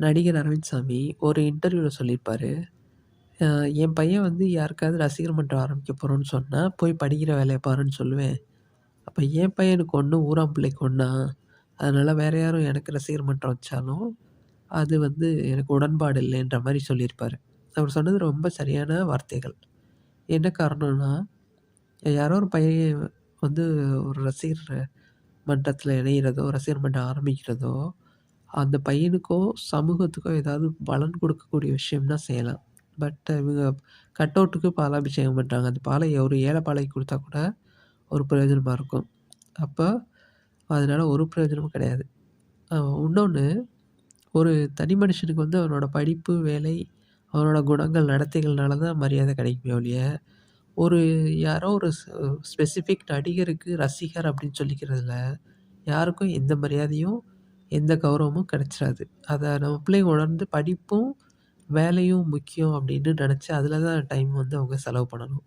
நடிகர் அரவிந்த் சாமி ஒரு இன்டர்வியூல சொல்லியிருப்பாரு. அ என் பையன் வந்து யாருக்காவது ரசிகர் மன்றம் ஆரம்பிக்க போறோம்ன்னு சொன்னா, போய் படிக்கிற வேலைய பாருன்னு சொல்லுவேன். அப்ப என் பையனுக்கு ஒண்ணு ஊராம் பிள்ளைக்கு ஒண்ணா, அதனால வேற யாரும் எனக்கு ரசிகர் மன்றம் வச்சாலும், அது வந்து எனக்கு உடன்பாடு இல்லைன்ற மாரி சொல்லியிருப்பாரு. அவர் சொன்னது ரொம்ப சரியான வார்த்தைகள். என்ன காரணம்னா, யாரோ ஒரு பையன் வந்து ஒரு ரசிகர் மன்றத்தில இணையிறதோ, ரசிகர் மன்றம் ஆரம்பிக்கிறதோ, அந்த பையனுக்கோ, சமூகத்துக்கோ ஏதாவது பலன் கொடுக்கக்கூடிய விஷயம்னா செய்யலாம். பட் இவங்க கட் அவுட்டுக்கு பாலாபிஷேகம் பண்றாங்க. அந்த பாலை ஒரு ஏழை பாலைக்கு குடுத்தா கூட ஒரு பிரயோஜனமா இருக்கும். அப்ப அதனால ஒரு பிரயோஜனமும் கிடையாது. அ இன்னொன்னு ஒரு தனி மனுஷனுக்கு வந்து அவனோட படிப்பு, வேலை, அவனோட குணங்கள், நடத்தைகள்னால தான் மரியாதை கிடைக்குமே ஒழிய, ஒரு யாரோ ஒரு ஸ்பெசிஃபிக் நடிகருக்கு ரசிகர் அப்படின்னு சொல்லிக்கிறதுல, யாருக்கும் எந்த மரியாதையும், எந்த கௌரவமும் கிடைச்சிராது. அத நம்ம பிள்ளைங்க உணர்ந்து படிப்பும், வேலையும் முக்கியம் அப்படின்னு நெனச்சு, அதில தான் டைம் வந்து அவங்க செலவு பண்ணணும்.